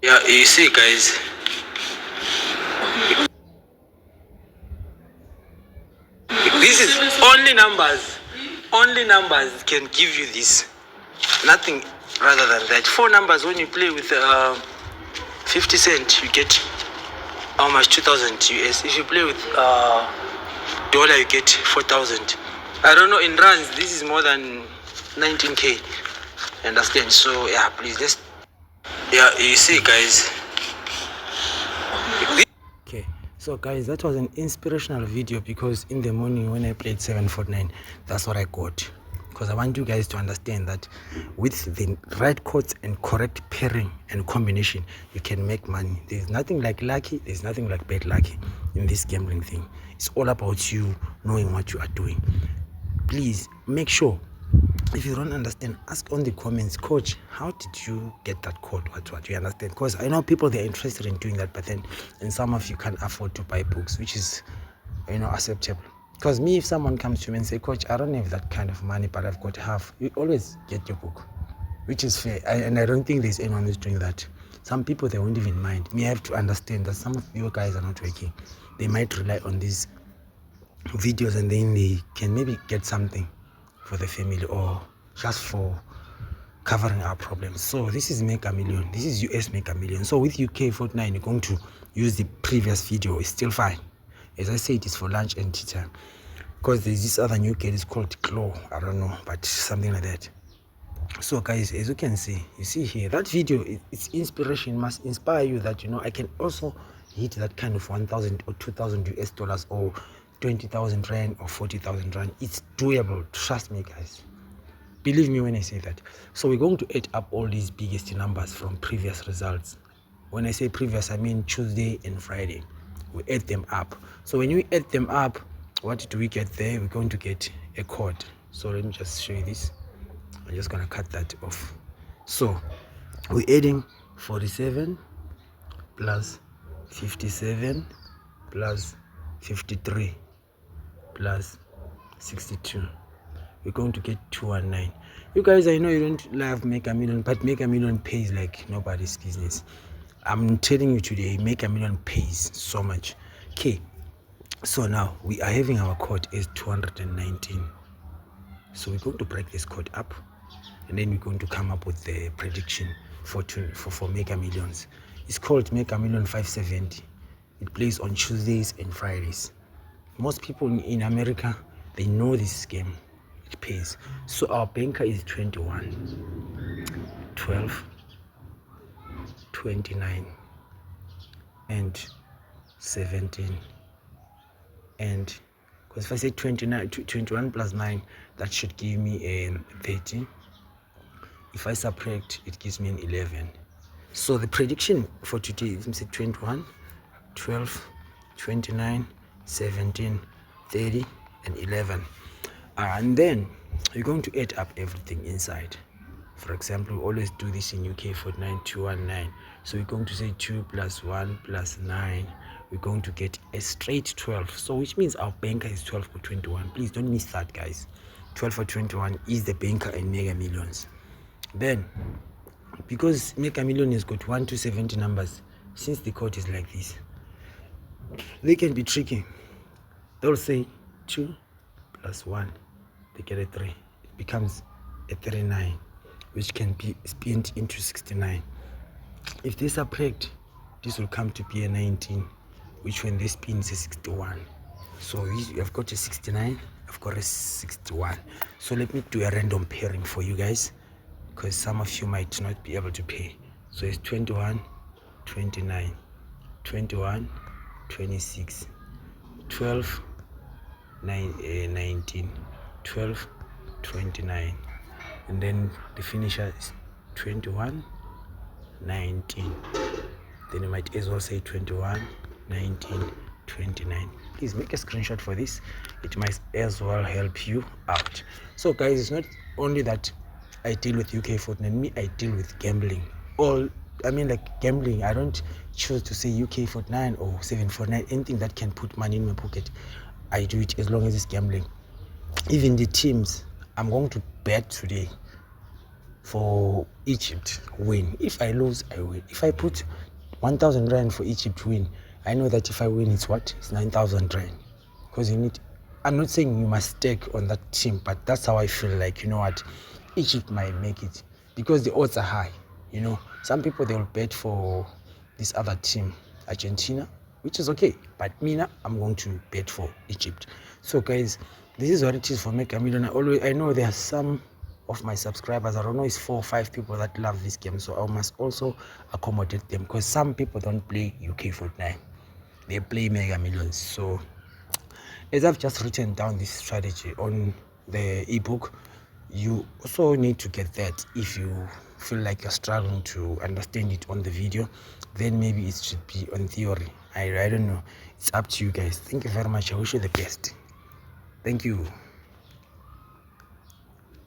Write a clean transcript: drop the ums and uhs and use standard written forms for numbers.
Yeah, you see, guys. This is only numbers. Only numbers can give you this. Nothing rather than that. 4 numbers when you play with 50 cent, you get how much? 2,000 US. If you play with dollar, you get 4,000. I don't know, in rands, this is more than 19k. Understand? So yeah, please just, yeah, you see, guys. Okay, so guys, that was an inspirational video because in the morning when I played 749, that's what I got. Because I want you guys to understand that with the right chords and correct pairing and combination, you can make money. There's nothing like lucky, there's nothing like bad lucky in this gambling thing. It's all about you knowing what you are doing. Please make sure, if you don't understand, ask on the comments, coach, how did you get that code? What you understand? Because I know people, they're interested in doing that, but then, and some of you can't afford to buy books, which is, acceptable. Because me, if someone comes to me and say, coach, I don't have that kind of money, but I've got half, you always get your book, which is fair. And I don't think there's anyone who's doing that. Some people, they won't even mind. Me, I have to understand that some of you guys are not working. They might rely on these videos and then they can maybe get something for the family or just for covering our problems. So this is Mega Million. This is US Mega Million. So with UK Fortnite, you're going to use the previous video. It's still fine. As I said, it's for lunch and tea time. Because there's this other new kid, it's called Claw. I don't know, but something like that. So guys, as you can see, you see here, that video, it's inspiration, must inspire you that, I can also hit that kind of 1,000 or 2,000 US dollars or 20,000 rand or 40,000 rand. It's doable. Trust me, guys. Believe me when I say that. So we're going to add up all these biggest numbers from previous results. When I say previous, I mean Tuesday and Friday. We add them up. So when we add them up, what do we get there? We're going to get a code. So let me just show you this. I'm just going to cut that off. So we're adding 47 plus 57 plus 53 plus 62. We're going to get 219. You guys, I know you don't love Mega Million, but Mega Million pays like nobody's business. I'm telling you today, Mega Million pays so much. Okay, so now we are having our code is 219. So we're going to break this code up, and then we're going to come up with the prediction for Mega Millions. It's called Mega Million 570. It plays on Tuesdays and Fridays. Most people in America, they know this game. It pays. So our banker is 21, 12, 29, and 17. And because if I say 21 plus 9, that should give me 30. If I subtract, it gives me an 11. So the prediction for today is 21, 12, 29, 17, 30, and 11. And then you're going to add up everything inside. For example, we always do this in UK Fortnite 219. So we're going to say 2 plus 1 plus 9. We're going to get a straight 12. So which means our banker is 12 for 21. Please don't miss that, guys. 12 for 21 is the banker in Mega Millions. Then, because Mega Million has got 1 to 70 numbers, since the code is like this, they can be tricky. They'll say 2 plus 1, they get a 3. It becomes a 39, which can be spent into 69. If they subtract, this will come to be a 19, which when they spin is a 61. So I've got a 69, I've got a 61. So let me do a random pairing for you guys, because some of you might not be able to pay. So it's 21, 29, 21, 26, 12, 19, 12, 29, and then the finisher is 21, 19. Then you might as well say 21, 19, 29. Please make a screenshot for this. It might as well help you out. So guys, it's not only that I deal with UK Fortnite. Me, I deal with gambling. Gambling. I don't choose to say UK Fortnite or 749. Anything that can put money in my pocket, I do it as long as it's gambling. Even the teams, I'm going to bet today. for Egypt win. If I lose, I win. If I put 1,000 rand for Egypt win, I know that if I win, it's what? It's 9,000 rand. Because you need, I'm not saying you must stake on that team, but that's how I feel like, you know what, Egypt might make it because the odds are high. You know, some people, they'll bet for this other team, Argentina, which is okay, but me, I'm going to bet for Egypt. So guys, this is what it is for Make a Million. I know there are some of my subscribers, I don't know, it's 4 or 5 people that love this game, so I must also accommodate them, because some people don't play UK Fortnite, they play Mega Millions. So as I've just written down this strategy on the ebook, you also need to get that. If you feel like you're struggling to understand it on the video, then maybe it should be on theory. I don't know, it's up to you guys. Thank you very much. I wish you the best. Thank you.